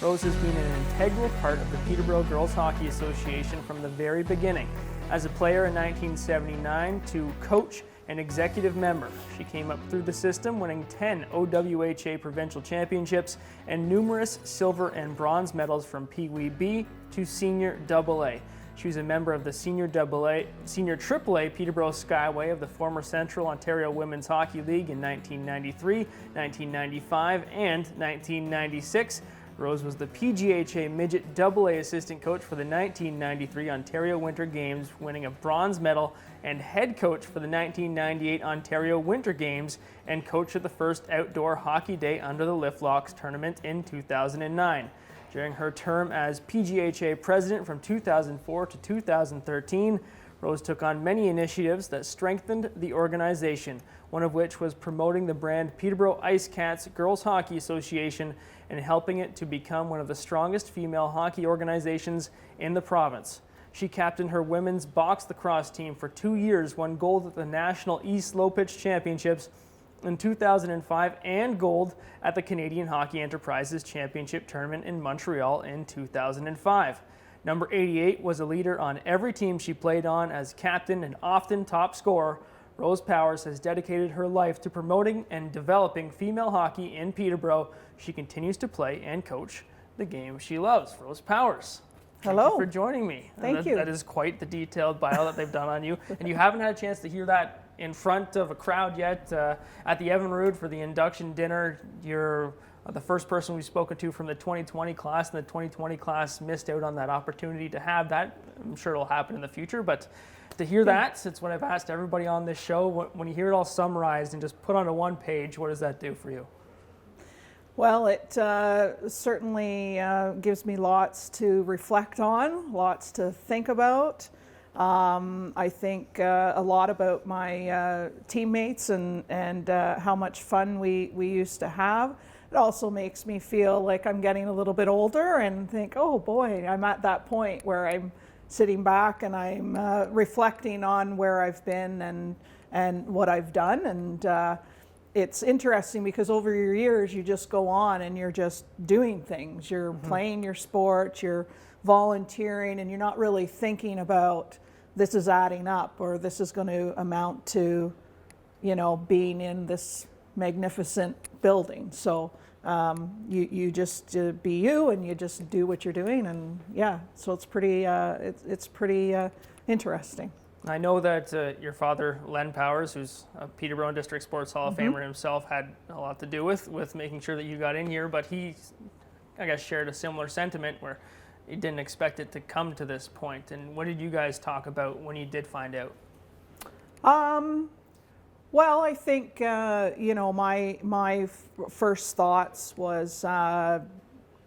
Rose has been an integral part of the Peterborough Girls Hockey Association from the very beginning. As a player in 1979 to coach and executive member, she came up through the system, winning 10 OWHA provincial championships and numerous silver and bronze medals from Pee Wee B to Senior AA. She was a member of the Senior AAA Peterborough Skyway of the former Central Ontario Women's Hockey League in 1993, 1995, and 1996. Rose was the PGHA Midget AA assistant coach for the 1993 Ontario Winter Games, winning a bronze medal, and head coach for the 1998 Ontario Winter Games, and coach of the first outdoor hockey day under the Liftlocks tournament in 2009. During her term as PGHA president from 2004 to 2013, Rose took on many initiatives that strengthened the organization, one of which was promoting the brand Peterborough Ice Cats Girls Hockey Association and helping it to become one of the strongest female hockey organizations in the province. She captained her women's box lacrosse team for 2 years, won gold at the National East Low Pitch Championships in 2005 and gold at the Canadian Hockey Enterprises Championship Tournament in Montreal in 2005. Number 88 was a leader on every team she played on as captain and often top scorer. Rose Powers has dedicated her life to promoting and developing female hockey in Peterborough. She continues to play and coach the game she loves. Rose Powers. Hello. Thank you for joining me. Thank you. That is quite the detailed bio that they've done on you. And you haven't had a chance to hear that in front of a crowd yet. At the Evinrude for the induction dinner, you're the first person we've spoken to from the 2020 class, and the 2020 class missed out on that opportunity to have that. I'm sure it'll happen in the future, but to hear that, it's what I've asked everybody on this show. When you hear it all summarized and just put onto one page, what does that do for you? Well, it certainly gives me lots to reflect on, lots to think about. I think a lot about my teammates and how much fun we used to have. It also makes me feel like I'm getting a little bit older and think, oh boy, I'm at that point where I'm sitting back and I'm reflecting on where I've been and what I've done. And it's interesting because over your years, you just go on and you're just doing things. You're playing your sport, you're volunteering, and you're not really thinking about this is adding up or this is going to amount to, being in this magnificent building. So you just be you and you just do what you're doing, and yeah, so it's pretty interesting. I know that your father, Len Powers, who's a Peterborough District Sports Hall of Famer himself, had a lot to do with making sure that you got in here, but he, I guess, shared a similar sentiment where he didn't expect it to come to this point. And what did you guys talk about when you did find out? Well, I think, my first thoughts was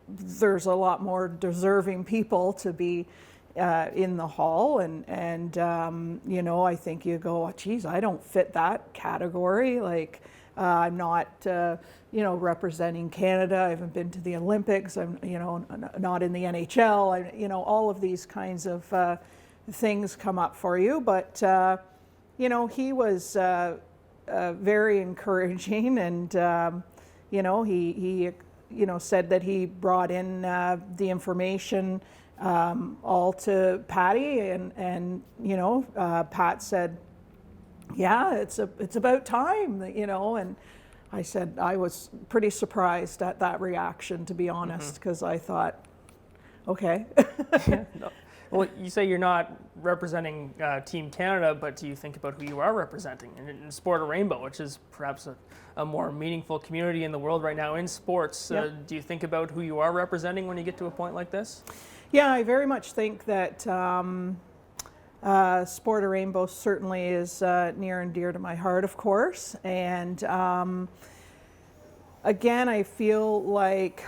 there's a lot more deserving people to be in the hall. And I think you go, oh, geez, I don't fit that category. Like, I'm not, representing Canada. I haven't been to the Olympics. I'm, not in the NHL. All of these kinds of things come up for you. But, he was very encouraging, and he said that he brought in the information all to Patty, and Pat said, yeah, it's about time, and I said I was pretty surprised at that reaction, to be honest, because I thought, okay. Yeah, no. Well, you say you're not representing Team Canada, but do you think about who you are representing in Sport of Rainbow, which is perhaps a more meaningful community in the world right now in sports? Yeah. Do you think about who you are representing when you get to a point like this? Yeah, I very much think that Sport of Rainbow certainly is near and dear to my heart, of course. And again, I feel like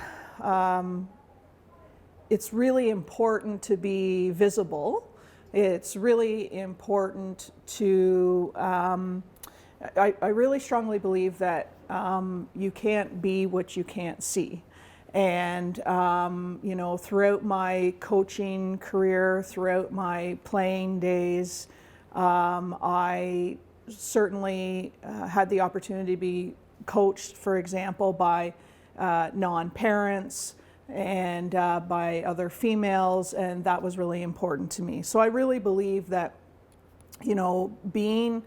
it's really important to be visible. It's really important to, I really strongly believe that you can't be what you can't see. And, throughout my coaching career, throughout my playing days, I certainly had the opportunity to be coached, for example, by non-parents, and by other females, and that was really important to me. So I really believe that, you know, being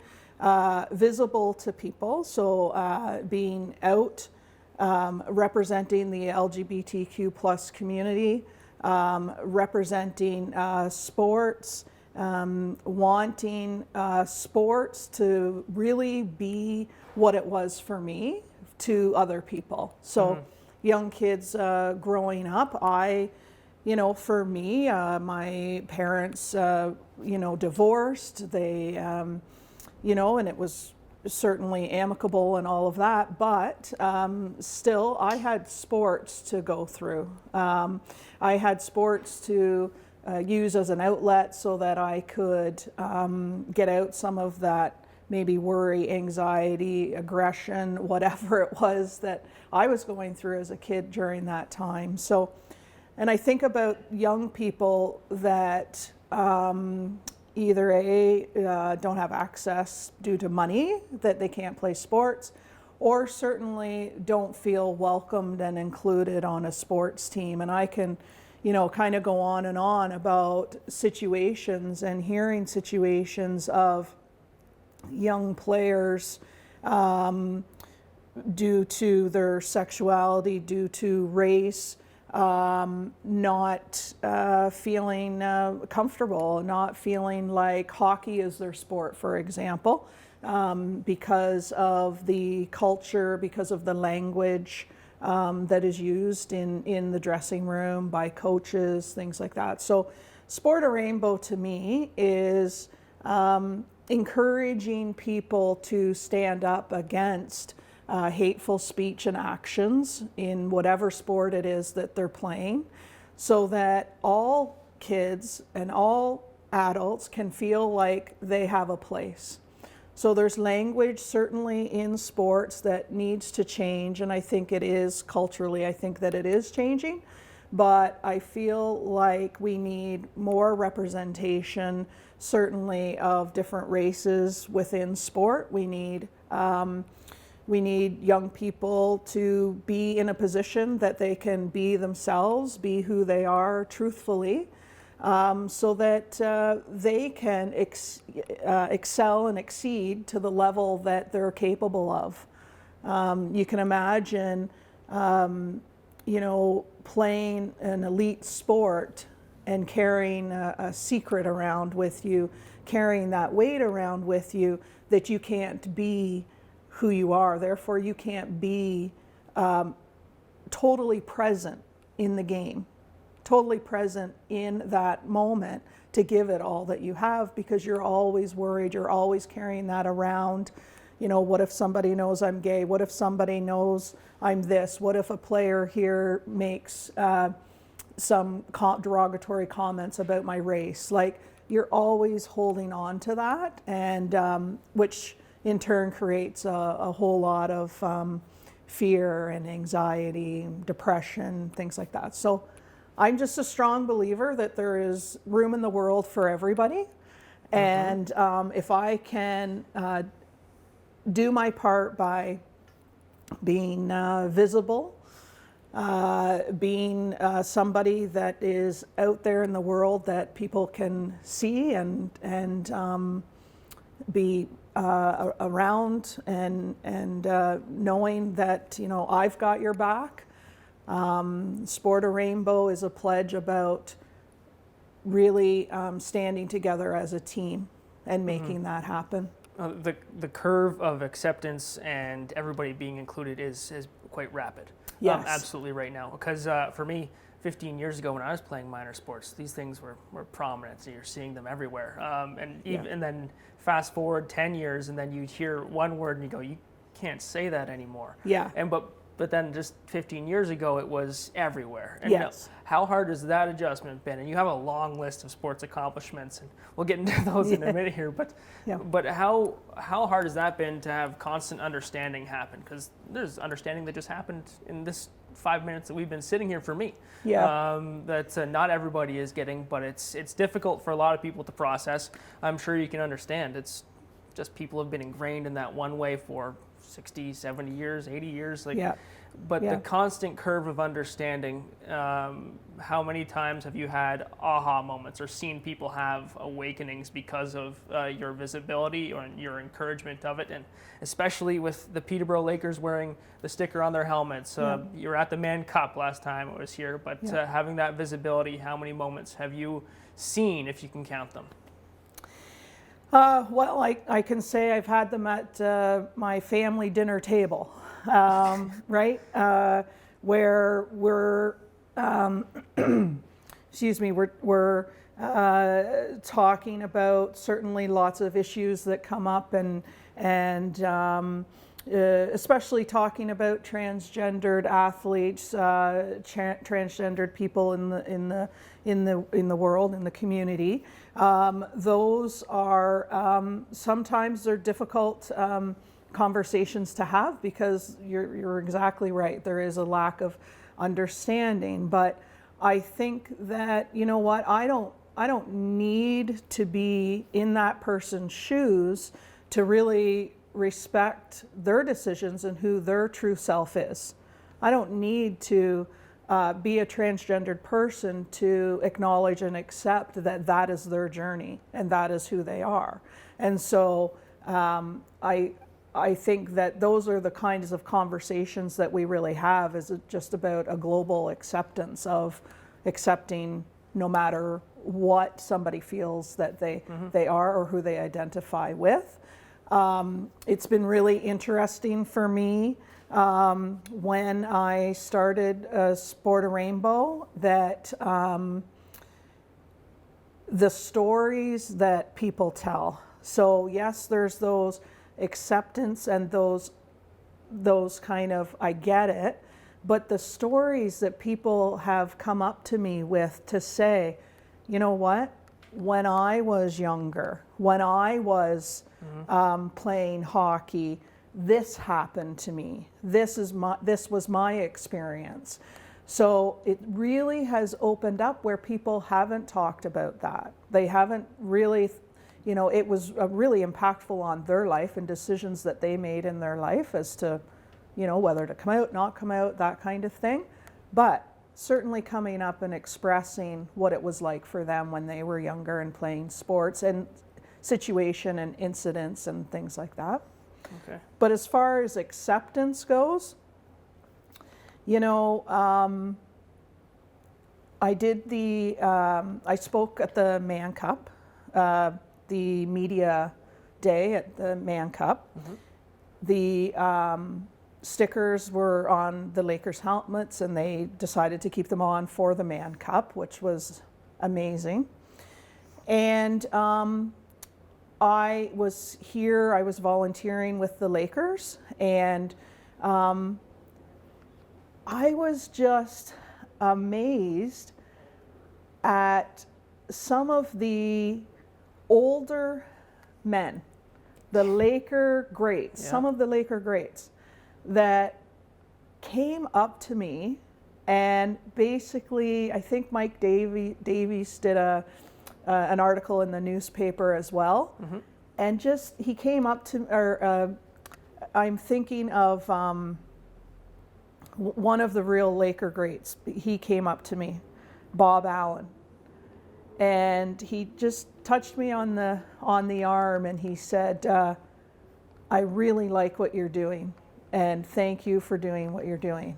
visible to people, so being out, representing the LGBTQ plus community, representing sports, wanting sports to really be what it was for me to other people. So young kids growing up, you know, for me, my parents, you know, divorced. They, you know, and it was certainly amicable and all of that, but still I had sports to go through. I had sports to use as an outlet so that I could get out some of that maybe worry, anxiety, aggression, whatever it was that I was going through as a kid during that time. So, and I think about young people that either don't have access due to money, that they can't play sports, or certainly don't feel welcomed and included on a sports team. And I can, you know, kind of go on and on about situations and hearing situations of young players due to their sexuality, due to race, not feeling comfortable, not feeling like hockey is their sport, for example, because of the culture, because of the language that is used in the dressing room by coaches, things like that. So Sport a Rainbow to me is encouraging people to stand up against hateful speech and actions in whatever sport it is that they're playing, so that all kids and all adults can feel like they have a place. So there's language certainly in sports that needs to change, and I think it is culturally, I think that it is changing, but I feel like we need more representation, certainly of different races within sport. We need young people to be in a position that they can be themselves, be who they are truthfully, so that they can excel and exceed to the level that they're capable of. You can imagine, you know, playing an elite sport and carrying a secret around with you, carrying that weight around with you, that you can't be who you are. Therefore, you can't be totally present in the game, totally present in that moment to give it all that you have, because you're always worried, you're always carrying that around. You know, what if somebody knows I'm gay? What if somebody knows I'm this? What if a player here makes some derogatory comments about my race? Like, you're always holding on to that, and which in turn creates a whole lot of fear and anxiety, depression, things like that. So I'm just a strong believer that there is room in the world for everybody. And if I can do my part by being visible, being somebody that is out there in the world that people can see and be around, and knowing that, you know, I've got your back. Sport a Rainbow is a pledge about really standing together as a team and making that happen. The curve of acceptance and everybody being included is quite rapid. Yes. Absolutely right now. Because for me, 15 years ago when I was playing minor sports, these things were prominent. So you're seeing them everywhere. And then fast forward 10 years, and then you hear one word and you go, you can't say that anymore. Yeah. But then just 15 years ago, it was everywhere. And yes. How hard has that adjustment been? And you have a long list of sports accomplishments, and we'll get into those in a minute here. But but how hard has that been to have constant understanding happen? Because there's understanding that just happened in this 5 minutes that we've been sitting here for me. Yeah. That not everybody is getting, but it's difficult for a lot of people to process. I'm sure you can understand. It's just people have been ingrained in that one way for 60, 70 years, 80 years. But Yeah. the constant curve of understanding, how many times have you had aha moments or seen people have awakenings because of your visibility or your encouragement of it? And especially with the Peterborough Lakers wearing the sticker on their helmets. You were at the Man Cup last time I was here, but having that visibility, how many moments have you seen, if you can count them? Well, I can say I've had them at my family dinner table, right? Where we're, excuse me, we're talking about certainly lots of issues that come up, and especially talking about transgendered athletes, transgendered people in the world, in the community. Those are sometimes they're difficult conversations to have, because you're exactly right. There is a lack of understanding, but I think that, you know what, I don't need to be in that person's shoes to really respect their decisions and who their true self is. I don't need to be a transgendered person to acknowledge and accept that that is their journey and that is who they are. And so I think that those are the kinds of conversations that we really have, is just about a global acceptance of accepting no matter what somebody feels that they are or who they identify with. It's been really interesting for me when I started Sport a Rainbow, that the stories that people tell. So yes, there's those acceptance and those kind of, I get it, but the stories that people have come up to me with to say, you know what, when I was younger, when I was playing hockey, this happened to me. This was my experience. So it really has opened up where people haven't talked about that. They haven't really, you know, it was really impactful on their life and decisions that they made in their life as to, you know, whether to come out, not come out, that kind of thing. But certainly coming up and expressing what it was like for them when they were younger and playing sports, and situation and incidents and things like that. Okay. But as far as acceptance goes, you know, I spoke at the Man Cup, the media day at the Man Cup. The stickers were on the Lakers helmets, and they decided to keep them on for the Man Cup, which was amazing. And I was here, I was volunteering with the Lakers, and I was just amazed at some of the older men, the Laker greats, some of the Laker greats that came up to me, and basically, I think Mike Davies did an article in the newspaper as well, and just he came up to, or I'm thinking of one of the real Laker greats. He came up to me, Bob Allen, and he just touched me on the arm, and he said, "I really like what you're doing, and thank you for doing what you're doing."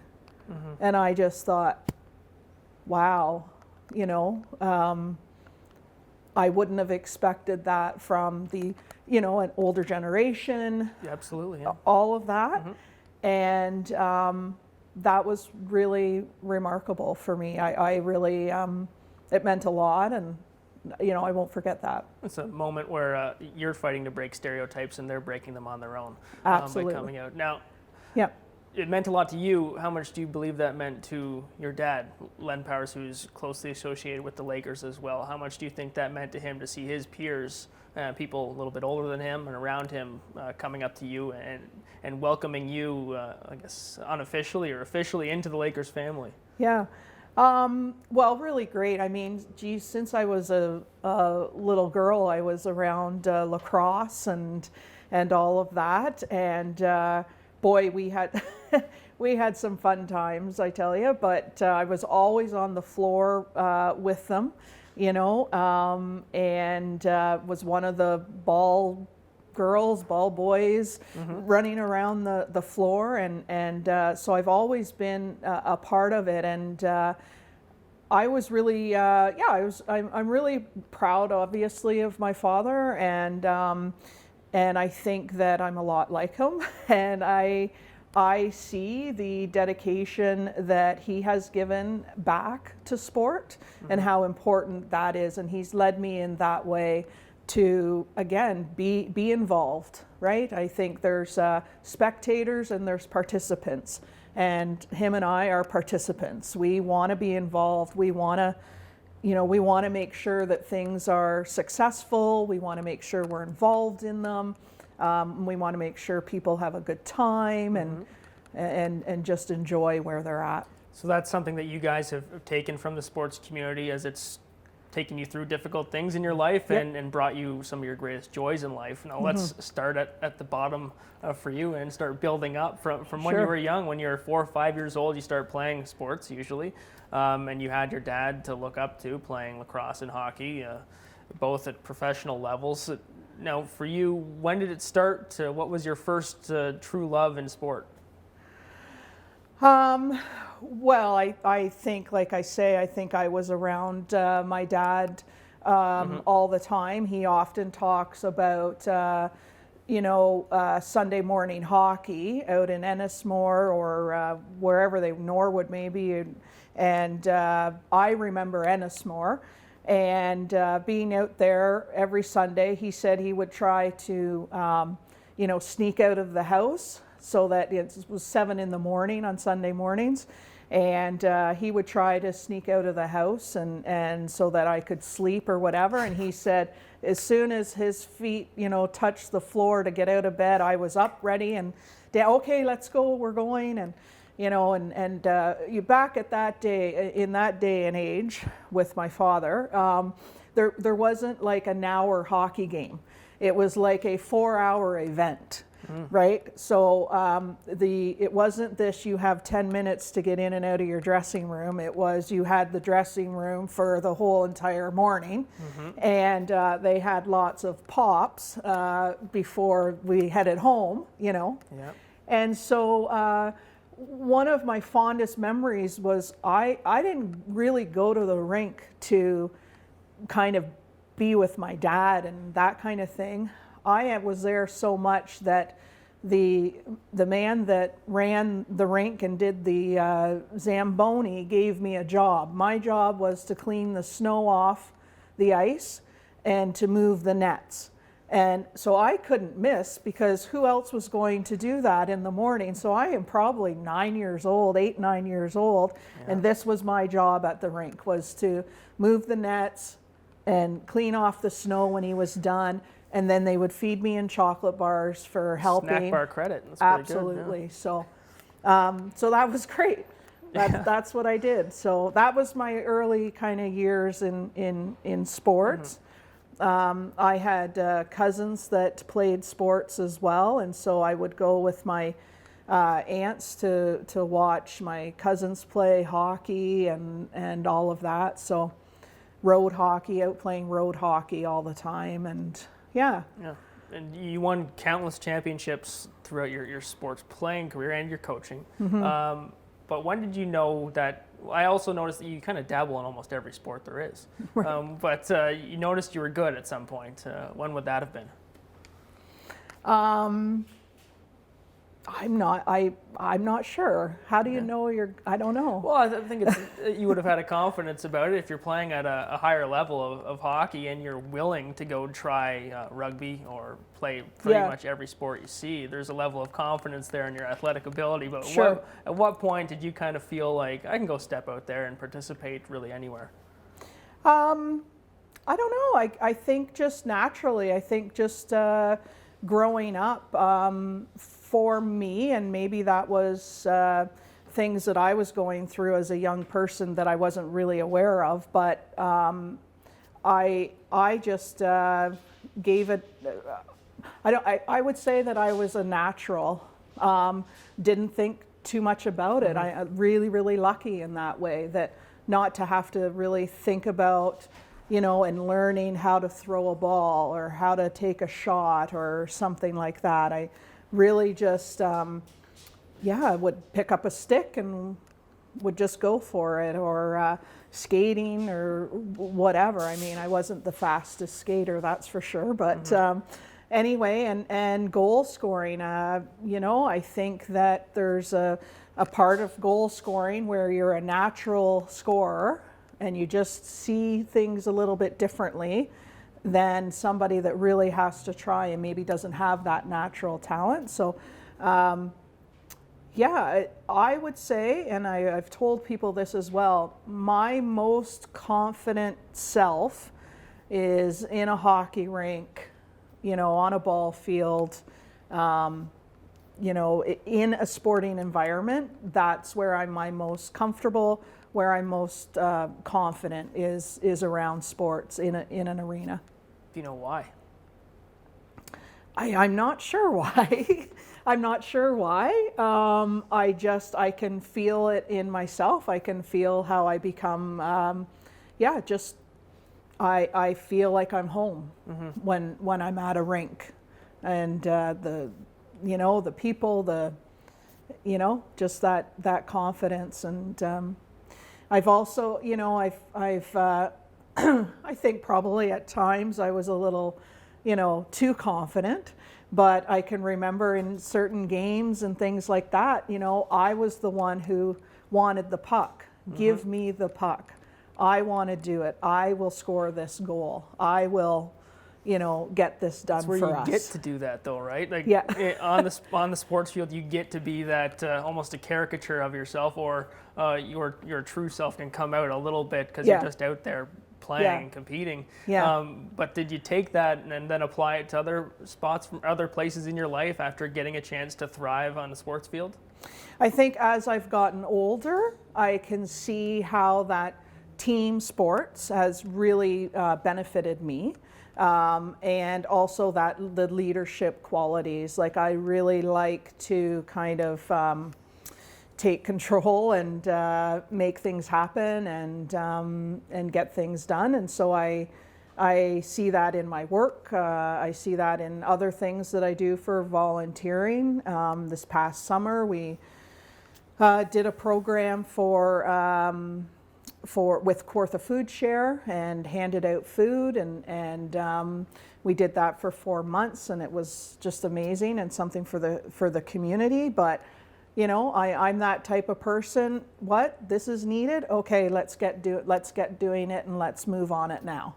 And I just thought, wow, you know, I wouldn't have expected that from the, you know, an older generation. Yeah, absolutely. Yeah. All of that. And that was really remarkable for me. I really, it meant a lot, and, you know, I won't forget that. It's a moment where you're fighting to break stereotypes and they're breaking them on their own. Absolutely. By coming out. Now, Yeah. it meant a lot to you. How much do you believe that meant to your dad, Len Powers, who's closely associated with the Lakers as well? How much do you think that meant to him to see his peers, people a little bit older than him and around him, coming up to you and welcoming you, I guess, unofficially or officially into the Lakers family? Yeah. Well, really great. I mean, geez, since I was a little girl, I was around lacrosse and all of that. And boy, we had we had some fun times, I tell you, but I was always on the floor with them, you know, and was one of the ball girls, ball boys, running around the floor, and so I've always been a part of it, and I was really, I'm really proud, obviously, of my father, and I think that I'm a lot like him, and I see the dedication that he has given back to sport and how important that is, and he's led me in that way to, again, be involved, right? I think there's spectators and there's participants, and him and I are participants. We want to be involved. We want to, we want to make sure that things are successful. We want to make sure we're involved in them. We want to make sure people have a good time and just enjoy where they're at. So that's something that you guys have taken from the sports community, as it's taken you through difficult things in your life and brought you some of your greatest joys in life. Now let's start at the bottom for you and start building up from when you were young. When you were 4 or 5 years old, you started playing sports usually, and you had your dad to look up to, playing lacrosse and hockey, both at professional levels. Now for you, when did it start? What was your first true love in sport? Well, I think, like I say, I think I was around my dad all the time. He often talks about, Sunday morning hockey out in Ennismore or wherever Norwood maybe. And I remember Ennismore and being out there every Sunday. He said he would try to, sneak out of the house, so that it was 7 a.m. on Sunday mornings, and he would try to sneak out of the house and so that I could sleep or whatever. And he said as soon as his feet, touched the floor to get out of bed, I was up, ready, and okay, let's go, we're going. And you back at that day, in that day and age with my father, there wasn't like an hour hockey game. It was like a 4-hour event. Right? So it wasn't this, you have 10 minutes to get in and out of your dressing room. It was, you had the dressing room for the whole entire morning. And they had lots of pops before we headed home, Yep. And so one of my fondest memories was I didn't really go to the rink to kind of be with my dad and that kind of thing. I was there so much that the man that ran the rink and did the Zamboni gave me a job. My job was to clean the snow off the ice and to move the nets. And so I couldn't miss, because who else was going to do that in the morning? So I am probably 8, 9 years old, and this was my job at the rink, was to move the nets and clean off the snow when he was done. And then they would feed me in chocolate bars for helping. Snack bar credit. That's absolutely. Good, yeah. So that was great. That's what I did. So that was my early kind of years in sports. I had cousins that played sports as well, and so I would go with my aunts to watch my cousins play hockey and all of that. So road hockey, out playing road hockey all the time, and yeah. And you won countless championships throughout your sports playing career and your coaching. But when did you know that? I also noticed that you kind of dabble in almost every sport there is. Right. But you noticed you were good at some point. When would that have been? I'm not sure. How do you know I don't know. Well, I think you would have had a confidence about it if you're playing at a higher level of hockey and you're willing to go try rugby or play pretty much every sport you see. There's a level of confidence there in your athletic ability. But at what point did you kind of feel like I can go step out there and participate really anywhere? I don't know. I think just naturally. I think just growing up, for me, and maybe that was things that I was going through as a young person that I wasn't really aware of, but I just gave it. I would say that I was a natural. Didn't think too much about it. I'm really, really lucky in that way, that not to have to really think about, and learning how to throw a ball or how to take a shot or something like that. I really just, would pick up a stick and would just go for it, or skating or whatever. I mean, I wasn't the fastest skater, that's for sure, but anyway, and goal scoring, I think that there's a part of goal scoring where you're a natural scorer and you just see things a little bit differently than somebody that really has to try and maybe doesn't have that natural talent. So I would say, and I've told people this as well, my most confident self is in a hockey rink, on a ball field, in a sporting environment. That's where I'm my most comfortable, where I'm most confident is around sports in an arena. Do you know why? I'm not sure why. I'm not sure why. I can feel it in myself. I can feel how I become, I feel like I'm home when I'm at a rink, and the people, just that confidence. And I've also, I've I think probably at times I was a little, too confident. But I can remember in certain games and things like that, I was the one who wanted the puck. Give me the puck. I want to do it. I will score this goal. I will, get this done for us. That's where you get to do that, though, right? Like, on the sports field, you get to be that almost a caricature of yourself, or your true self can come out a little bit because you're just out there playing and competing. But did you take that and then apply it to other spots from other places in your life after getting a chance to thrive on the sports field? I think as I've gotten older, I can see how that team sports has really benefited me, and also that the leadership qualities. Like, I really like to kind of take control and make things happen and get things done. And so I see that in my work. I see that in other things that I do for volunteering. This past summer, we did a program with Kawartha Food Share and handed out food, and we did that for 4 months, and it was just amazing and something for the community. But I'm that type of person. What? This is needed? Okay, let's get doing it, and let's move on it now.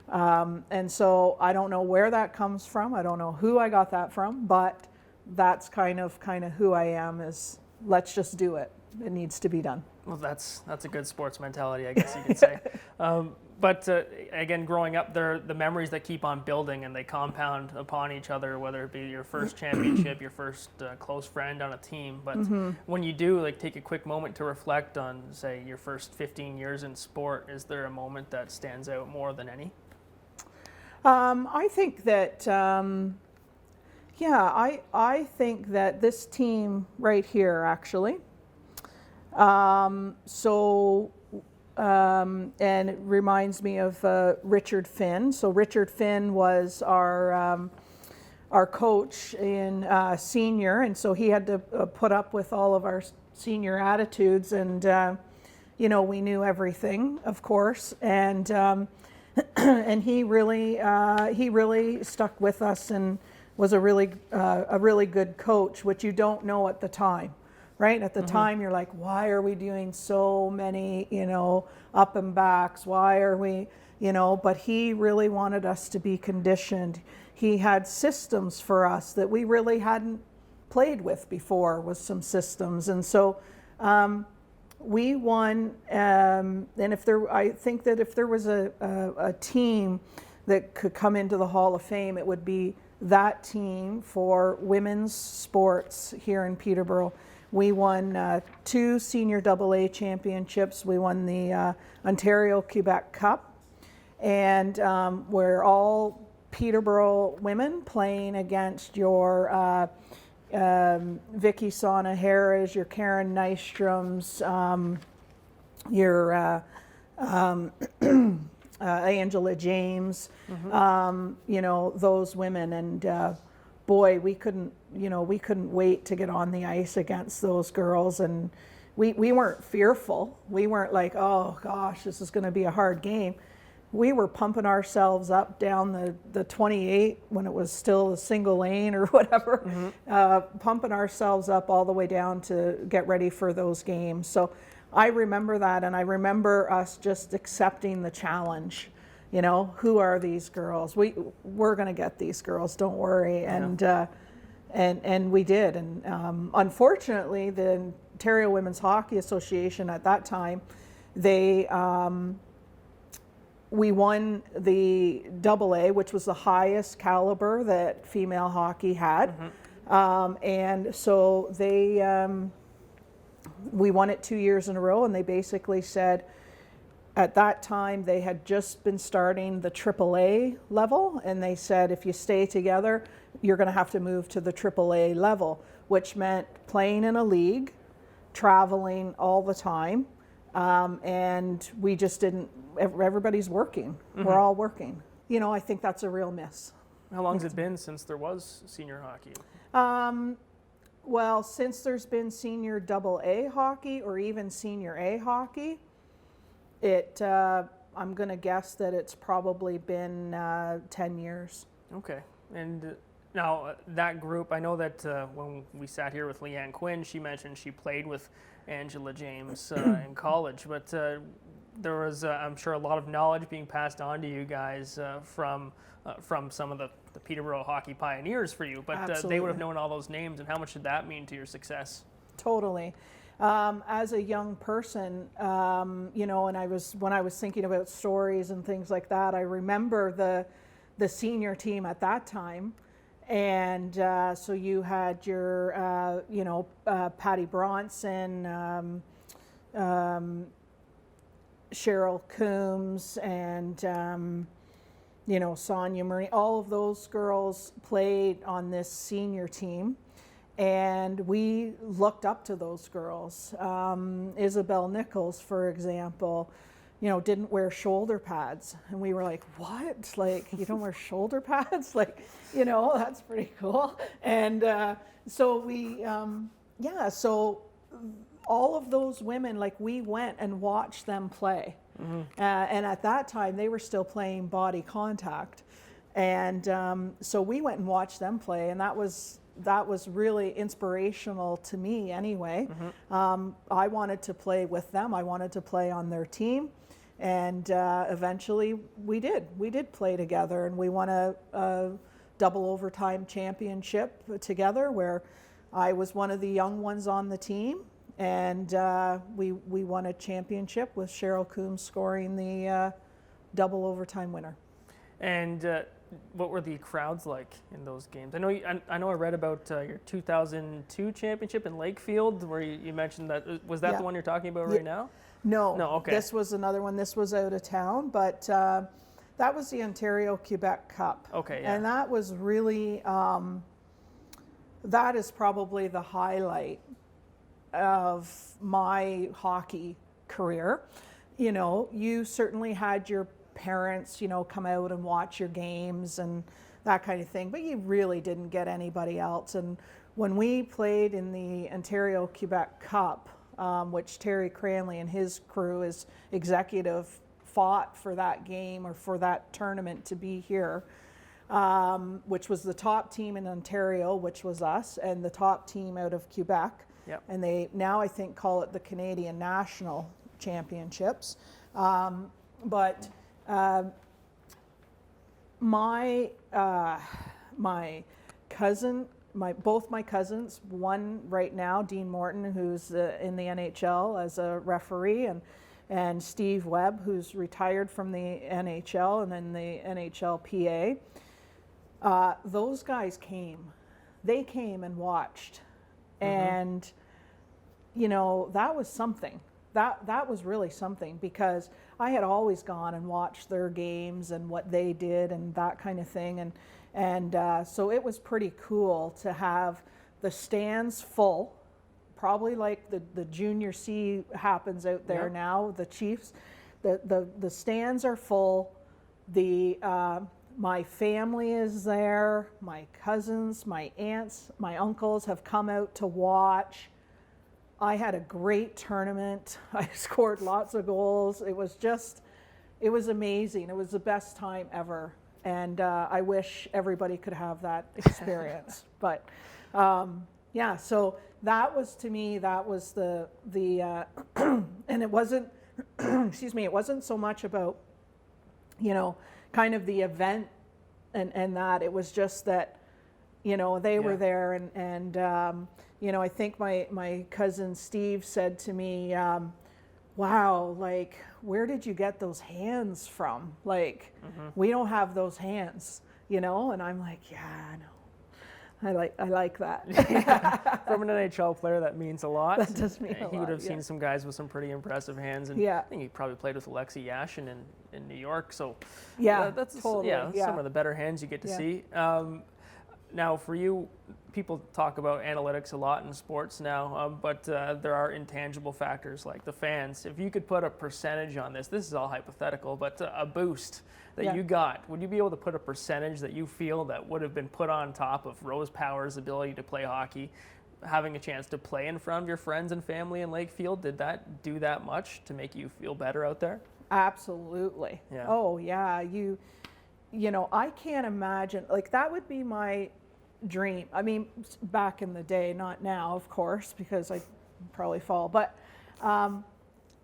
And so I don't know where that comes from. I don't know who I got that from, but that's kind of who I am. Is let's just do it. It needs to be done. Well, that's a good sports mentality, I guess you could say. But again, growing up, they're the memories that keep on building, and they compound upon each other, whether it be your first championship, your first close friend on a team. But when you do, take a quick moment to reflect on, say, your first 15 years in sport, is there a moment that stands out more than any? I think that, I think that this team right here, actually, and it reminds me of Richard Finn. So Richard Finn was our coach in senior, and so he had to put up with all of our senior attitudes, and we knew everything, of course, and and he really stuck with us and was a really good coach, which you don't know at the time. Right? At the time, you're like, why are we doing so many, up and backs? Why are we, but he really wanted us to be conditioned. He had systems for us that we really hadn't played with before, with some systems. And so we won. And I think that if there was a team that could come into the Hall of Fame, it would be that team for women's sports here in Peterborough. We won 2 senior AA championships. We won the Ontario-Quebec Cup, and we're all Peterborough women playing against your Vicky Sauna-Harris, your Karen Nystroms, your Angela James, those women. And boy, we couldn't wait to get on the ice against those girls. And we weren't fearful. We weren't like, oh gosh, this is going to be a hard game. We were pumping ourselves up down the 28 when it was still a single lane or whatever, pumping ourselves up all the way down to get ready for those games. So I remember that, and I remember us just accepting the challenge. Who are these girls? We're going to get these girls, don't worry. Yeah. And we did. And unfortunately, the Ontario Women's Hockey Association at that time, we won the AA, which was the highest caliber that female hockey had. And so we won it 2 years in a row, and they basically said, at that time, they had just been starting the AAA level, and they said, if you stay together, you're going to have to move to the AAA level, which meant playing in a league, traveling all the time, and we just didn't. Everybody's working. We're all working. I think that's a real miss. How long has it been since there was senior hockey? Well, since there's been senior AA hockey or even senior A hockey, I'm going to guess that it's probably been 10 years. Okay. And now that group, I know that when we sat here with Leanne Quinn, she mentioned she played with Angela James in college, but there was, I'm sure, a lot of knowledge being passed on to you guys from some of the Peterborough hockey pioneers for you, but they would have known all those names. And how much did that mean to your success? Totally. As a young person, and when I was thinking about stories and things like that, I remember the senior team at that time. And so you had your, Patty Bronson, Cheryl Coombs, and Sonia Murray. All of those girls played on this senior team, and we looked up to those girls. Isabel Nichols, for example, didn't wear shoulder pads, and we were like, what? Like, you don't wear shoulder pads? Like, that's pretty cool. And so we, so all of those women, like, we went and watched them play. And at that time, they were still playing body contact. And so we went and watched them play, and that was really inspirational to me anyway. I wanted to play with them. I wanted to play on their team. And eventually we did play together, and we won a double overtime championship together, where I was one of the young ones on the team, and we won a championship with Cheryl Coombs scoring the double overtime winner. And what were the crowds like in those games? I know I read about your 2002 championship in Lakefield, where you mentioned that. Was that the one you're talking about right now? No, okay. This was another one. This was out of town, but that was the Ontario-Quebec Cup. Okay, yeah. And that was really, that is probably the highlight of my hockey career. You certainly had your parents, come out and watch your games and that kind of thing, but you really didn't get anybody else. And when we played in the Ontario-Quebec Cup, which Terry Cranley and his crew as executive fought for that game or for that tournament to be here, which was the top team in Ontario, which was us, and the top team out of Quebec. Yep. And they now, I think, call it the Canadian National Championships. But my cousin, both my cousins, one right now, Dean Morton, who's in the NHL as a referee, and Steve Webb, who's retired from the NHL and then the NHLPA. Those guys came. They came and watched. And, that was something. That was really something, because I had always gone and watched their games and what they did and that kind of thing. And so it was pretty cool to have the stands full, probably like the junior C happens out there now, the Chiefs. The stands are full. My family is there, my cousins, my aunts, my uncles have come out to watch. I had a great tournament. I scored lots of goals. It was amazing. It was the best time ever. And I wish everybody could have that experience. But yeah, so that was, to me, that was the and it wasn't, excuse me, it wasn't so much about, kind of the event and that. It was just that, they were there, and I think my cousin Steve said to me, wow, like, where did you get those hands from? Like, we don't have those hands, and I'm like, yeah, I know. I like that. From an NHL player, that means a lot. That does mean a lot. He would have seen some guys with some pretty impressive hands, and I think he probably played with Alexei Yashin in New York. So that's totally. Some of the better hands you get to see. Now, for you, people talk about analytics a lot in sports now, but there are intangible factors like the fans. If you could put a percentage on this is all hypothetical, but a boost that you got, would you be able to put a percentage that you feel that would have been put on top of Rose Power's ability to play hockey, having a chance to play in front of your friends and family in Lakefield? Did that do that much to make you feel better out there? Absolutely. Yeah. Oh, yeah. I can't imagine, like, that would be my dream. I mean, back in the day, not now, of course, because I probably fall. But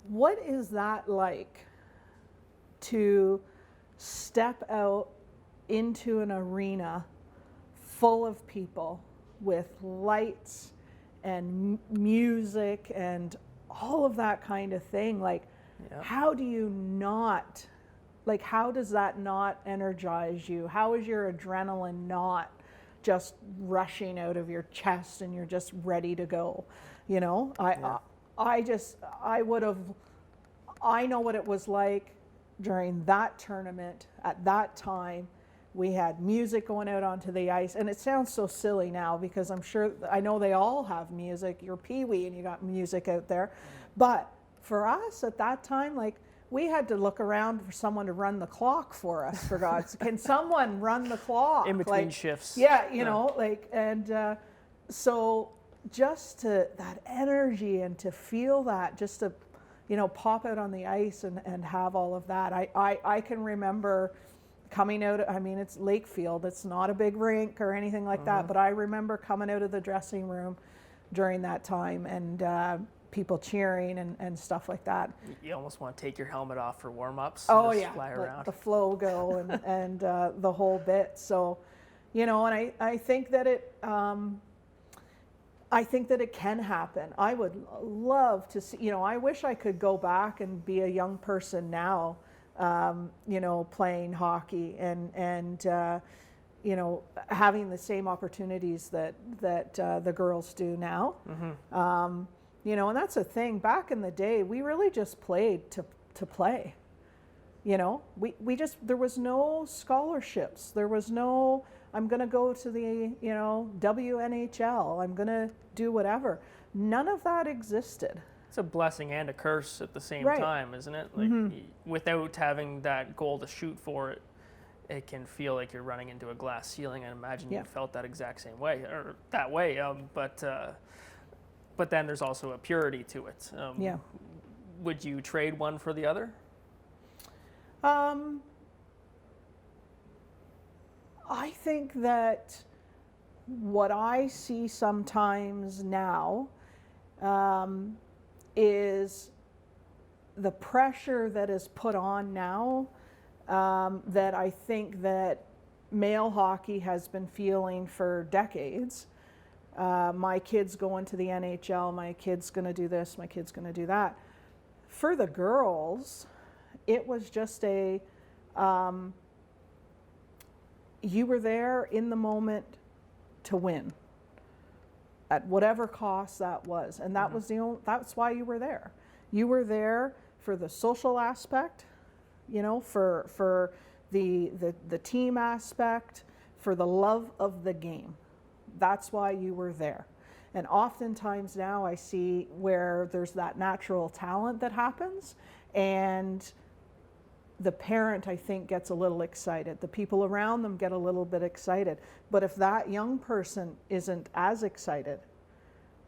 what is that like to step out into an arena full of people with lights and music and all of that kind of thing? Like, how do you not, like, how does that not energize you? How is your adrenaline not just rushing out of your chest and you're just ready to go? I know what it was like during that tournament at that time. We had music going out onto the ice, and it sounds so silly now because I know they all have music. You're Pee-wee and you got music out there. But for us at that time, like, we had to look around for someone to run the clock for us, for God's sake. Can someone run the clock? In between shifts. Yeah, so just to that energy and to feel that, just to, pop out on the ice and have all of that. I can remember coming out, I mean, it's Lakefield, it's not a big rink or anything like that, but I remember coming out of the dressing room during that time and people cheering and stuff like that. You almost want to take your helmet off for warm-ups. Oh, and just fly around. Let the flow go and the whole bit. So, and I think that it can happen. I would love to see, I wish I could go back and be a young person now, playing hockey and having the same opportunities that the girls do now. And that's a thing. Back in the day, we really just played to play. We just, there was no scholarships. There was no, I'm going to go to the, WNHL. I'm going to do whatever. None of that existed. It's a blessing and a curse at the same time, isn't it? Like, without having that goal to shoot for, it can feel like you're running into a glass ceiling. I imagine you felt that exact same way, or that way. But then there's also a purity to it. Would you trade one for the other? I think that what I see sometimes now is the pressure that is put on now that I think that male hockey has been feeling for decades. My kid's going to the NHL, my kid's going to do this, my kid's going to do that. For the girls, it was just you were there in the moment to win at whatever cost that was. And that was that's why you were there. You were there for the social aspect, for the team aspect, for the love of the game. That's why you were there. And oftentimes now I see where there's that natural talent that happens, and the parent, I think, gets a little excited. The people around them get a little bit excited. But if that young person isn't as excited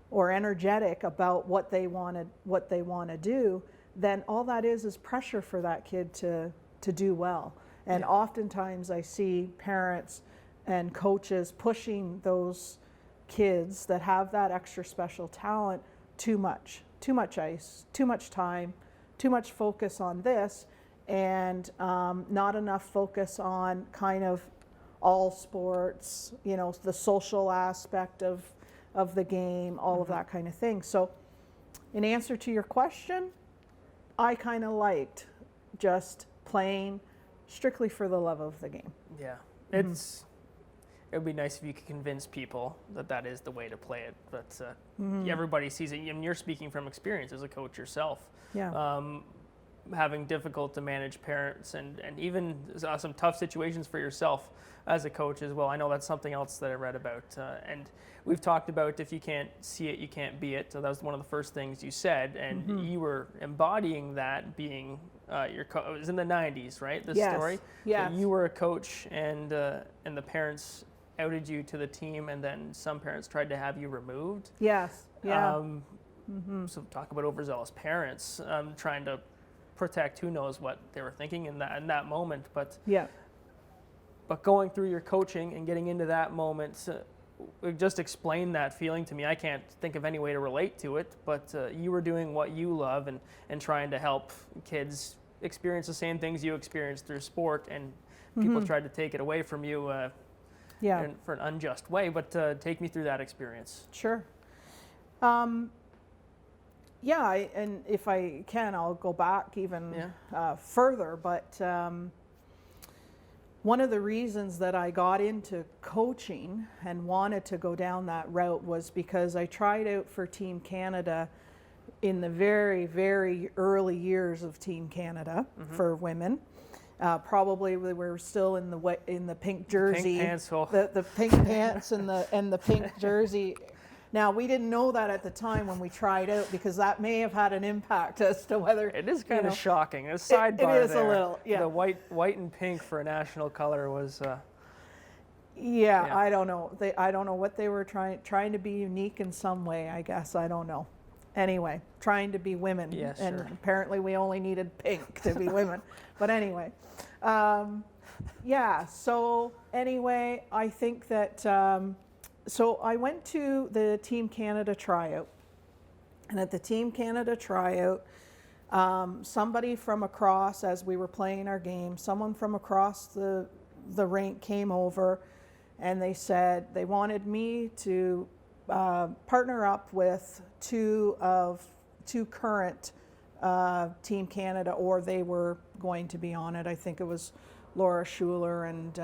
or energetic about what they want to do, then all that is pressure for that kid to do well. And oftentimes I see parents and coaches pushing those kids that have that extra special talent too much ice, too much time, too much focus on this, and not enough focus on kind of all sports, you know, the social aspect of the game, all of that kind of thing. So in answer to your question, I kind of liked just playing strictly for the love of the game. Yeah, it would be nice if you could convince people that that is the way to play it, but everybody sees it. And you're speaking from experience as a coach yourself. Yeah. Having difficult to manage parents and even some tough situations for yourself as a coach as well. I know that's something else that I read about. And we've talked about if you can't see it, you can't be it. So that was one of the first things you said. And you were embodying that being it was in the 90s, right? This story? Yes. So you were a coach and the parents outed you to the team, and then some parents tried to have you removed. Yes. Yeah. So talk about overzealous parents trying to protect who knows what they were thinking in that moment, but going through your coaching and getting into that moment, just explain that feeling to me. I can't think of any way to relate to it, but you were doing what you love and trying to help kids experience the same things you experienced through sport, and people tried to take it away from you for an unjust way. But take me through that experience. Sure. And if I can, I'll go back even further. But one of the reasons that I got into coaching and wanted to go down that route was because I tried out for Team Canada in the very, very early years of Team Canada for women. Probably we were still in the pink jersey, pink pants, the pink pants and the pink jersey. Now, we didn't know that at the time when we tried out, because that may have had an impact as to whether... It is kind of shocking. A sidebar it is there. A little, yeah. The white and pink for a national color was... I don't know. I don't know what they were trying to be unique in some way, I guess. I don't know. Anyway, trying to be women. Yeah, and sure. Apparently we only needed pink to be women. But anyway. So anyway, I think that... So I went to the Team Canada tryout, and at the Team Canada tryout, somebody from across, as we were playing our game, someone from across the rink came over, and they said they wanted me to partner up with two current Team Canada, or they were going to be on it. I think it was Laura Schuler and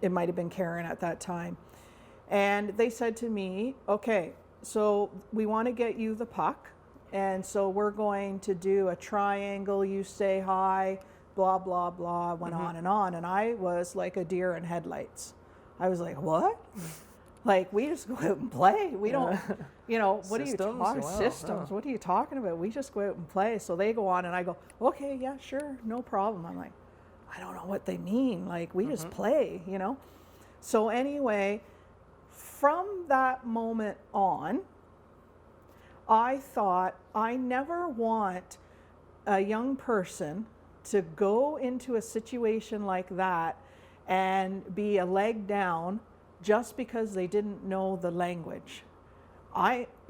it might have been Karen at that time. And they said to me, okay, so we want to get you the puck, and so we're going to do a triangle, you say hi, blah, blah, blah, went on. And I was like a deer in headlights. I was like, what? Like, we just go out and play. We don't, what are you talking systems? What are you talking about? We just go out and play. So they go on, and I go, okay, yeah, sure, no problem. I'm like, I don't know what they mean. Like, we just play, So anyway... From that moment on, I thought, I never want a young person to go into a situation like that and be a leg down just because they didn't know the language.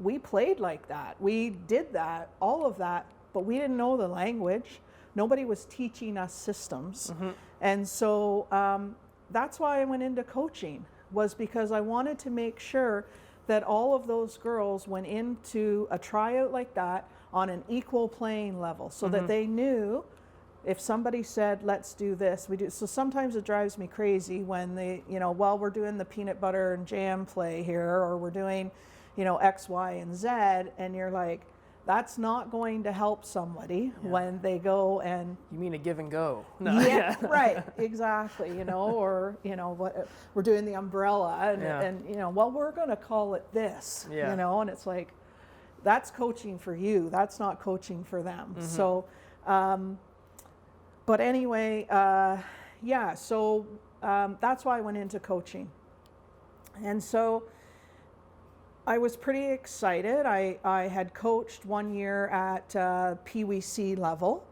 We played like that. We did that, all of that, but we didn't know the language. Nobody was teaching us systems. And so that's why I went into coaching. Was because I wanted to make sure that all of those girls went into a tryout like that on an equal playing level, so that they knew if somebody said, let's do this, we do. So sometimes it drives me crazy when they, we're doing the peanut butter and jam play here, or we're doing, X, Y, and Z, and you're like, that's not going to help somebody when they go and You mean a give and go? No. yeah, right, exactly, or what we're doing the umbrella and well, we're going to call it this, and it's like, that's coaching for you, that's not coaching for them. So but anyway, so that's why I went into coaching. And so I was pretty excited. I had coached 1 year at Pee Wee C level.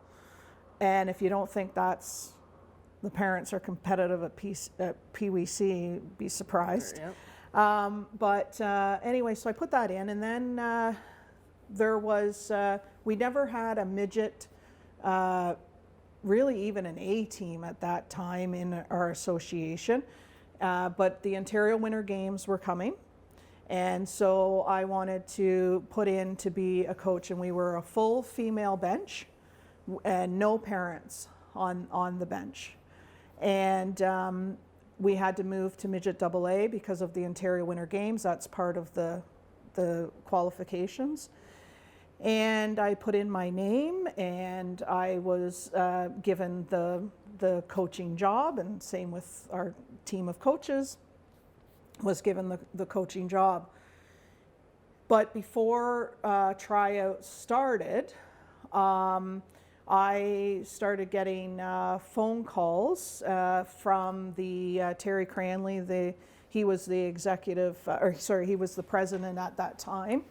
And if you don't think the parents are competitive at Pee Wee C, be surprised. But anyway, so I put that in. And then there was, we never had a midget, really even an A team at that time in our association. But the Ontario Winter Games were coming. And so I wanted to put in to be a coach, and we were a full female bench and no parents on the bench. And we had to move to Midget AA because of the Ontario Winter Games. That's part of the qualifications. And I put in my name, and I was given the coaching job, and same with our team of coaches was given the coaching job. But before tryouts started, I started getting phone calls from the Terry Cranley. He was the executive, he was the president at that time.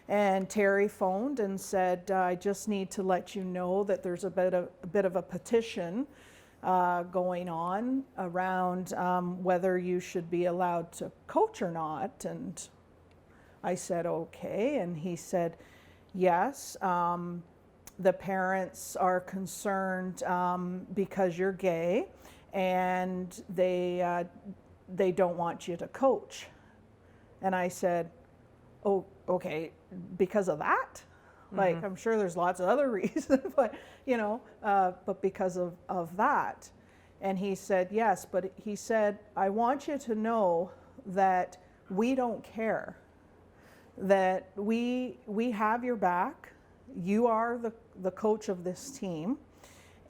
And Terry phoned and said, I just need to let you know that there's a bit of a petition going on around whether you should be allowed to coach or not. And I said, okay. And he said, yes, the parents are concerned because you're gay and they don't want you to coach. And I said, oh, okay, because of that? Like, I'm sure there's lots of other reasons, but, but because of that. And he said, yes, but he said, I want you to know that we don't care, that we have your back. You are the coach of this team,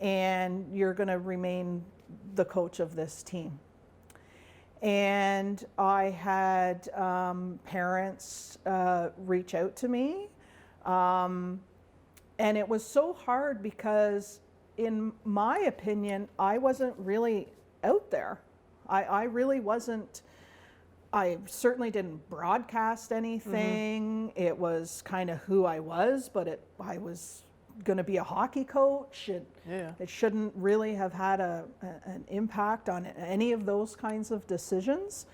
and you're going to remain the coach of this team. And I had parents reach out to me. And it was so hard because, in my opinion, I wasn't really out there. I really wasn't. I certainly didn't broadcast anything. It was kind of who I was, but I was going to be a hockey coach. It shouldn't really have had an impact on any of those kinds of decisions.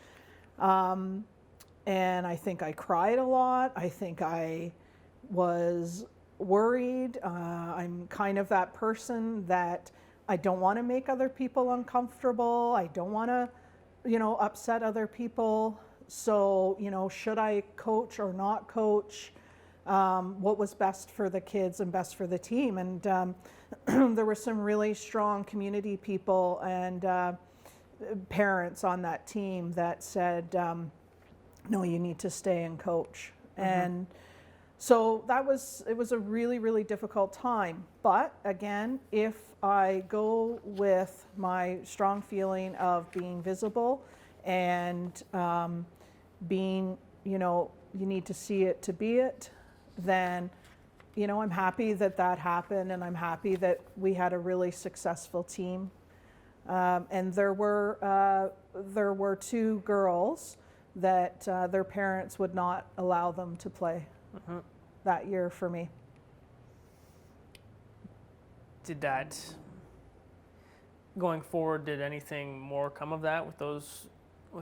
And I think I cried a lot. I think I was worried. I'm kind of that person that I don't want to make other people uncomfortable. I don't want to, upset other people. So, should I coach or not coach? What was best for the kids and best for the team? And there were some really strong community people and parents on that team that said, no, you need to stay and coach. And so it was a really, really difficult time. But again, if I go with my strong feeling of being visible and being, you need to see it to be it, then, I'm happy that happened, and I'm happy that we had a really successful team. And there were 2 girls that their parents would not allow them to play that year for me. Did that, going forward, did anything more come of that with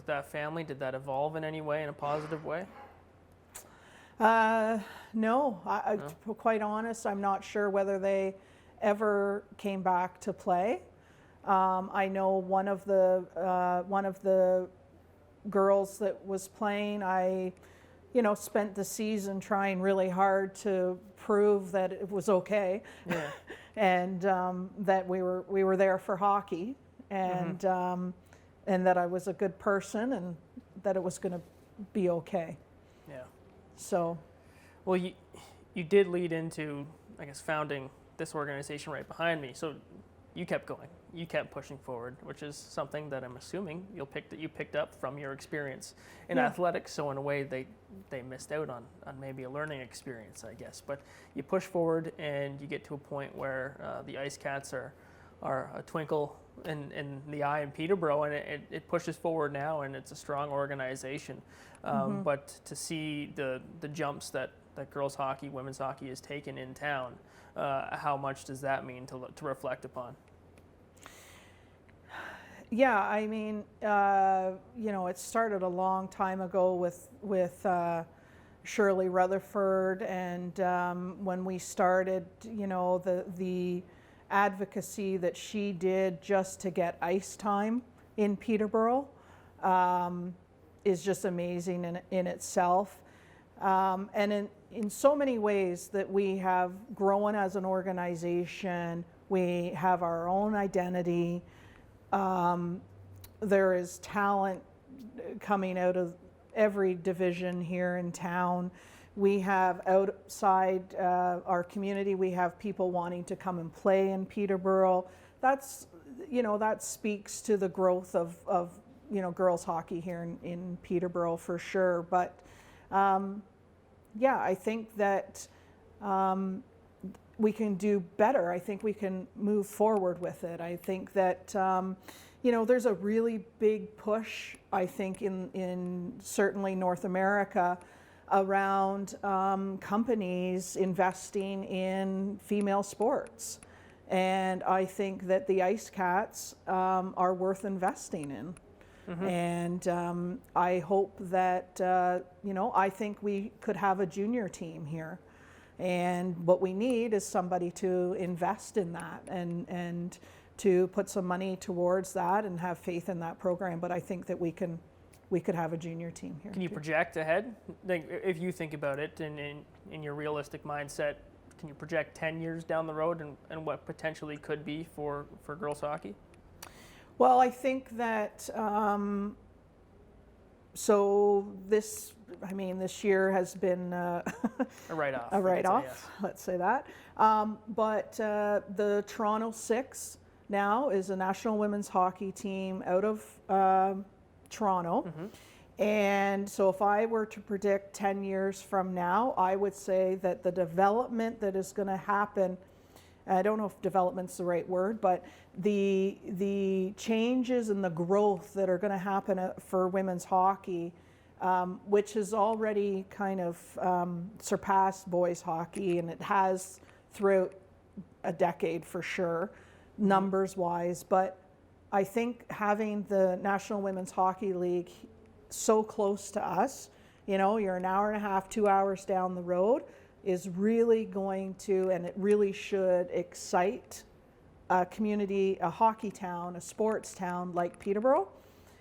that family? Did that evolve in any way, in a positive way? No. To be quite honest, I'm not sure whether they ever came back to play. I know one of the girls that was playing, I spent the season trying really hard to prove that it was okay, and that we were there for hockey, and and that I was a good person, and that it was going to be okay. Yeah. So, well, you did lead into, I guess, founding this organization right behind me. So you kept going, you kept pushing forward, which is something that I'm assuming you picked up from your experience in athletics. So in a way, they missed out on maybe a learning experience, I guess. But you push forward, and you get to a point where the Ice Cats are a twinkle in the eye in Peterborough, and it pushes forward now, and it's a strong organization. But to see the jumps that girls hockey, women's hockey has taken in town, how much does that mean to reflect upon? Yeah, I mean, it started a long time ago with Shirley Rutherford, and when we started, the advocacy that she did just to get ice time in Peterborough is just amazing in itself. And in so many ways that we have grown as an organization, we have our own identity. There is talent coming out of every division here in town. We have outside our community, we have people wanting to come and play in Peterborough. That speaks to the growth of girls hockey here in Peterborough for sure. But I think that we can do better. I think we can move forward with it. I think that there's a really big push, I think, in certainly North America around companies investing in female sports. And I think that the Ice Cats are worth investing in. Mm-hmm. And I hope that, I think we could have a junior team here. And what we need is somebody to invest in that and to put some money towards that and have faith in that program. But I think that we could have a junior team here. Can you project ahead? Like, if you think about it in your realistic mindset, can you project 10 years down the road and what potentially could be for girls hockey? Well, I think that this year has been a write-off. A write-off, yes. Let's say that. But the Toronto Six now is a national women's hockey team out of Toronto. Mm-hmm. And so if I were to predict 10 years from now, I would say that the development that is going to happen, I don't know if development's the right word, but the changes and the growth that are going to happen for women's hockey, which has already kind of surpassed boys hockey, and it has throughout a decade for sure, mm-hmm. numbers-wise. But I think having the National Women's Hockey League so close to us, you're an hour and a half, 2 hours down the road, is really going to, and it really should excite a community, a hockey town, a sports town like Peterborough.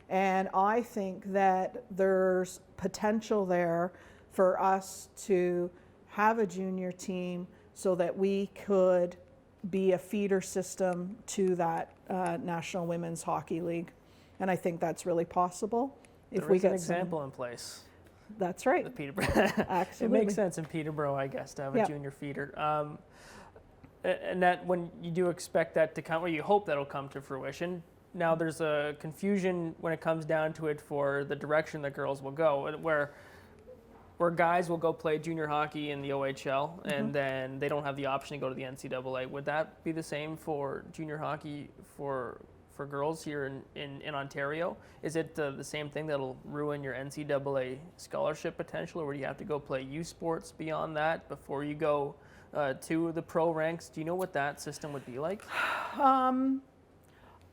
And I think that there's potential there for us to have a junior team so that we could be a feeder system to that National Women's Hockey League. And I think that's really possible. If we get an example in place. That's right. The Peterborough. Absolutely. It makes sense in Peterborough, I guess, to have a junior feeder. And that when you do expect that to come, or you hope that'll come to fruition, now there's a confusion when it comes down to it for the direction that girls will go, where guys will go play junior hockey in the OHL, mm-hmm. and then they don't have the option to go to the NCAA. Would that be the same for junior hockey for girls here in Ontario? Is it the same thing that'll ruin your NCAA scholarship potential, or would you have to go play U Sports beyond that before you go to the pro ranks? Do you know what that system would be like?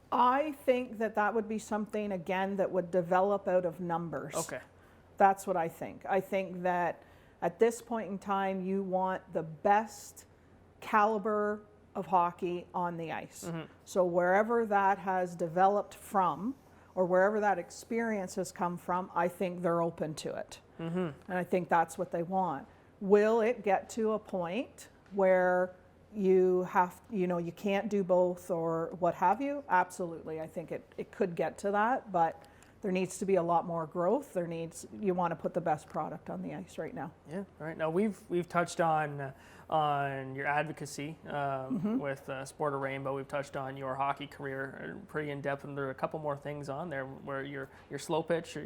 I think that would be something, again, that would develop out of numbers. Okay. That's what I think. I think that at this point in time, you want the best caliber of hockey on the ice. Mm-hmm. So wherever that has developed from, or wherever that experience has come from, I think they're open to it. Mm-hmm. And I think that's what they want. Will it get to a point where you can't do both or what have you? Absolutely. I think it could get to that, but there needs to be a lot more growth. You want to put the best product on the ice right now. Yeah, right. Now we've touched on your advocacy with Sport of Rainbow. We've touched on your hockey career pretty in depth, and there are a couple more things on there where you're slow pitch,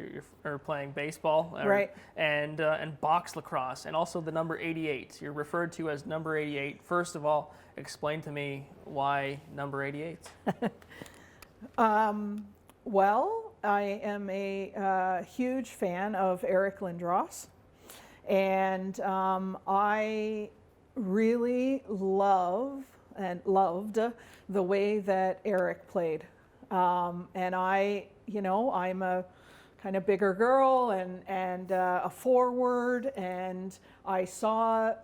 or playing baseball, right, and box lacrosse, and also the number 88. You're referred to as number 88. First of all, explain to me why number 88. Well, I am a huge fan of Eric Lindros, and I really loved the way that Eric played. And I'm a kind of bigger girl and a forward, and I saw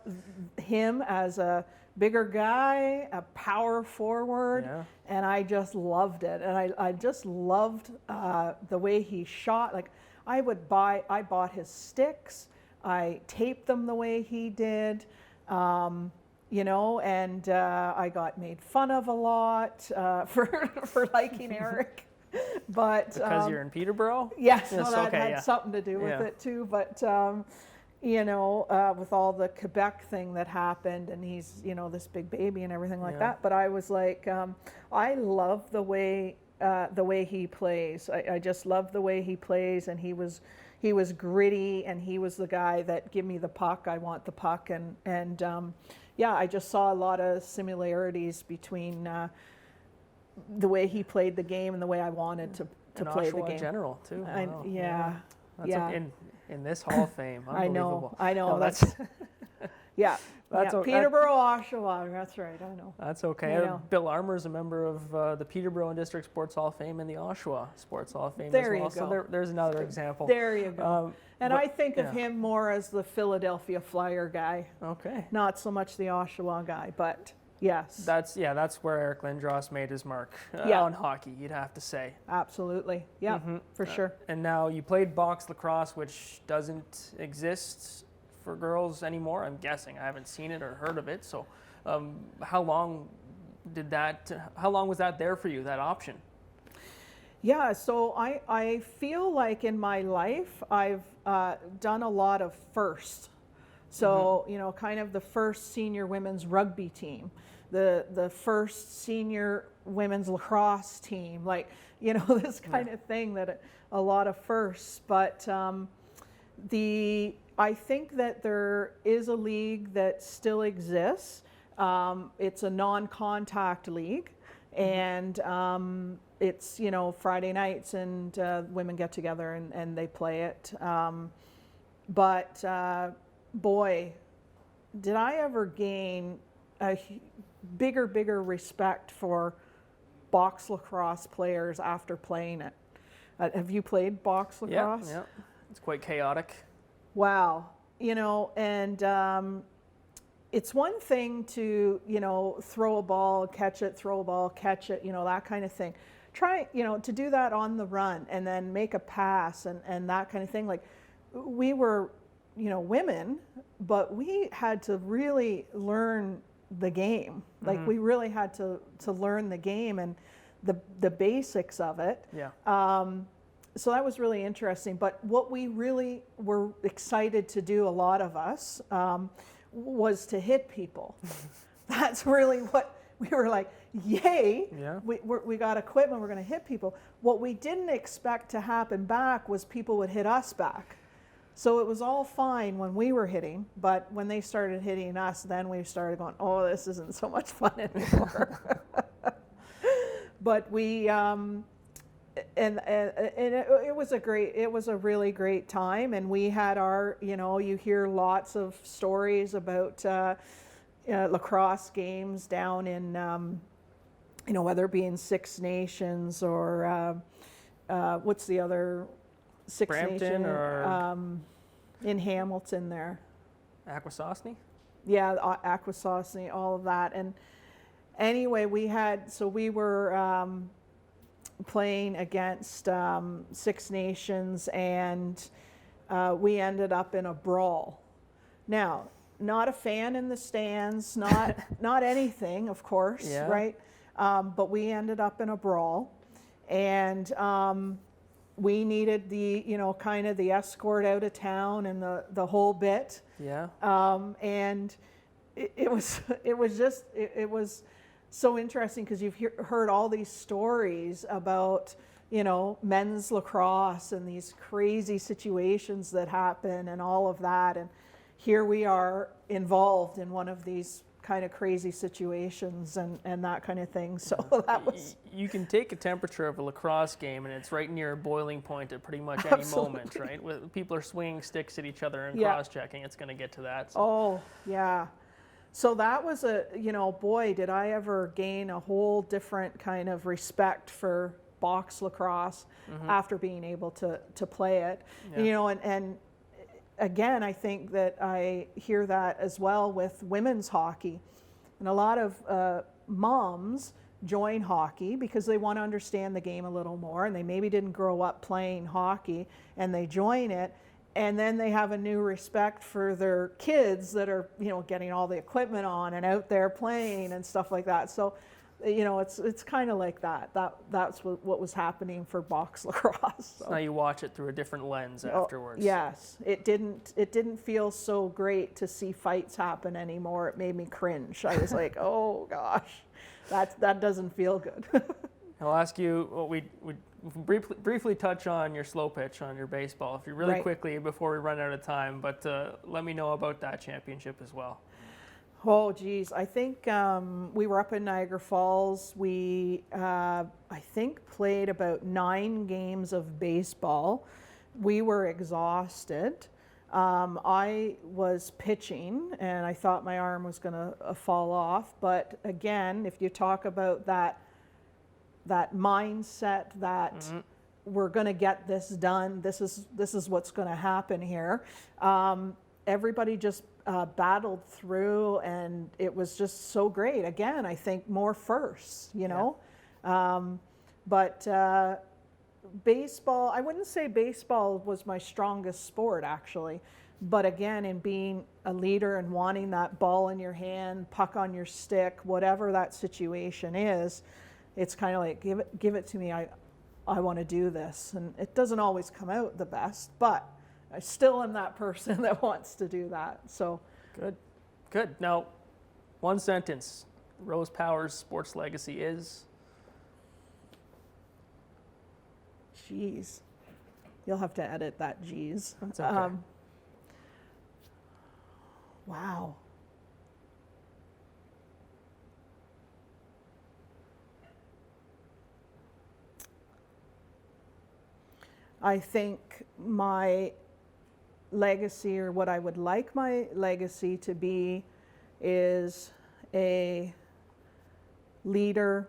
him as a bigger guy, a power forward, Yeah. and I just loved it. And I just loved the way he shot. Like I bought his sticks, I taped them the way he did, and I got made fun of a lot for liking Eric. But Because you're in Peterborough? yes, Yes, well, that okay, had yeah. something to do with Yeah. it too. But with all the Quebec thing that happened, and he's this big baby and everything like Yeah. that. But I was like, I love the way he plays. I just love the way he plays, and he was gritty, and he was the guy that give me the puck, I want the puck, and I just saw a lot of similarities between the way he played the game and the way I wanted to play the Oshawa game. General too. Wow. That's yeah. In this Hall of Fame. Unbelievable. I know. No, That's yeah. That's yeah. okay. Peterborough, Oshawa. That's right. I know. That's okay. I know. Bill Armour is a member of the Peterborough and District Sports Hall of Fame and the Oshawa Sports Hall of Fame There as well. you go. So there's another example. There you go. And but- I think of yeah. him more as the Philadelphia Flyer guy, Okay. not so much the Oshawa guy. But yes, That's where Eric Lindros made his mark Yeah. on hockey, you'd have to say. absolutely. Yeah, for sure. And now you played box lacrosse, which doesn't exist for girls anymore, I'm guessing. I haven't seen it or heard of it. So how long was that there for you, that option? Yeah, so I feel like in my life I've done a lot of firsts. So, kind of the first senior women's rugby team, the first senior women's lacrosse team, like, this kind of thing, that a lot of firsts. But I think that there is a league that still exists. It's a non-contact league, and it's Friday nights, and women get together and they play it. But boy, did I ever gain a bigger respect for box lacrosse players after playing it. Have you played box lacrosse? Yeah. It's quite chaotic. Wow. And it's one thing to, throw a ball, catch it, throw a ball, catch it, that kind of thing. Try, to do that on the run and then make a pass and that kind of thing. Like, we were, women, but we had to really learn the game. Like, we really had to learn the game and the basics of it. Yeah. So that was really interesting. But what we really were excited to do, a lot of us, was to hit people. That's really what we were like, yay, Yeah. we got equipment, we're going to hit people. What we didn't expect to happen back was people would hit us back. So it was all fine when we were hitting, but when they started hitting us, then we started going, oh, this isn't so much fun anymore. But we, and it was a really great time, and we had our, you hear lots of stories about lacrosse games down in, whether it be in Six Nations or what's the other Six Brampton Nation or in Hamilton there. Akwesasne? Yeah, Akwesasne, all of that. And anyway, we were playing against Six Nations, and we ended up in a brawl. Now, not a fan in the stands, not anything, of course, Yeah. right? But we ended up in a brawl, and we needed the, kind of the escort out of town and the whole bit. Yeah. And it was so interesting because you've heard all these stories about, men's lacrosse and these crazy situations that happen and all of that. And here we are involved in one of these kind of crazy situations and that kind of thing. So that was... You can take a temperature of a lacrosse game and it's right near a boiling point at pretty much any moment, right? When people are swinging sticks at each other and cross-checking, it's going to get to that. So. Oh, yeah. So that was boy, did I ever gain a whole different kind of respect for box lacrosse after being able to play it. Yeah. And again, I think that I hear that as well with women's hockey. And a lot of moms join hockey because they want to understand the game a little more, and they maybe didn't grow up playing hockey, and they join it. And then they have a new respect for their kids that are, getting all the equipment on and out there playing and stuff like that. So, it's kind of like that. That's what was happening for box lacrosse. So. Now you watch it through a different lens afterwards. Yes, it didn't feel so great to see fights happen anymore. It made me cringe. I was like, oh gosh, that doesn't feel good. I'll ask you what we briefly touch on your slow pitch on your baseball, if you really quickly before we run out of time. But let me know about that championship as well. Oh, geez. I think we were up in Niagara Falls. We, I think, played about 9 games of baseball. We were exhausted. I was pitching, and I thought my arm was going to fall off. But again, if you talk about that mindset that we're going to get this done, this is what's going to happen here. Everybody just battled through, and it was just so great. Again, I think more firsts, but baseball, I wouldn't say baseball was my strongest sport actually, but again, in being a leader and wanting that ball in your hand, puck on your stick, whatever that situation is, it's kind of like, give it to me. I want to do this. And it doesn't always come out the best, but I still am that person that wants to do that. So good. Now, one sentence. Rose Power's sports legacy is? Geez. You'll have to edit that geez. That's okay. Wow. I think my legacy, or what I would like my legacy to be, is a leader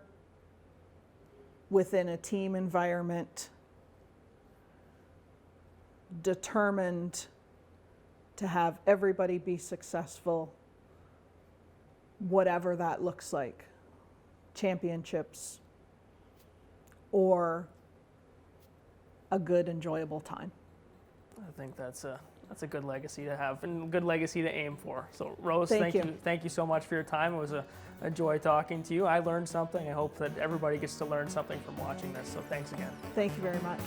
within a team environment, determined to have everybody be successful, whatever that looks like, championships or a good, enjoyable time. I think that's a good legacy to have and a good legacy to aim for. So Rose, thank you so much for your time. It was a joy talking to you. I learned something. I hope that everybody gets to learn something from watching this. So thanks again. Thank you very much.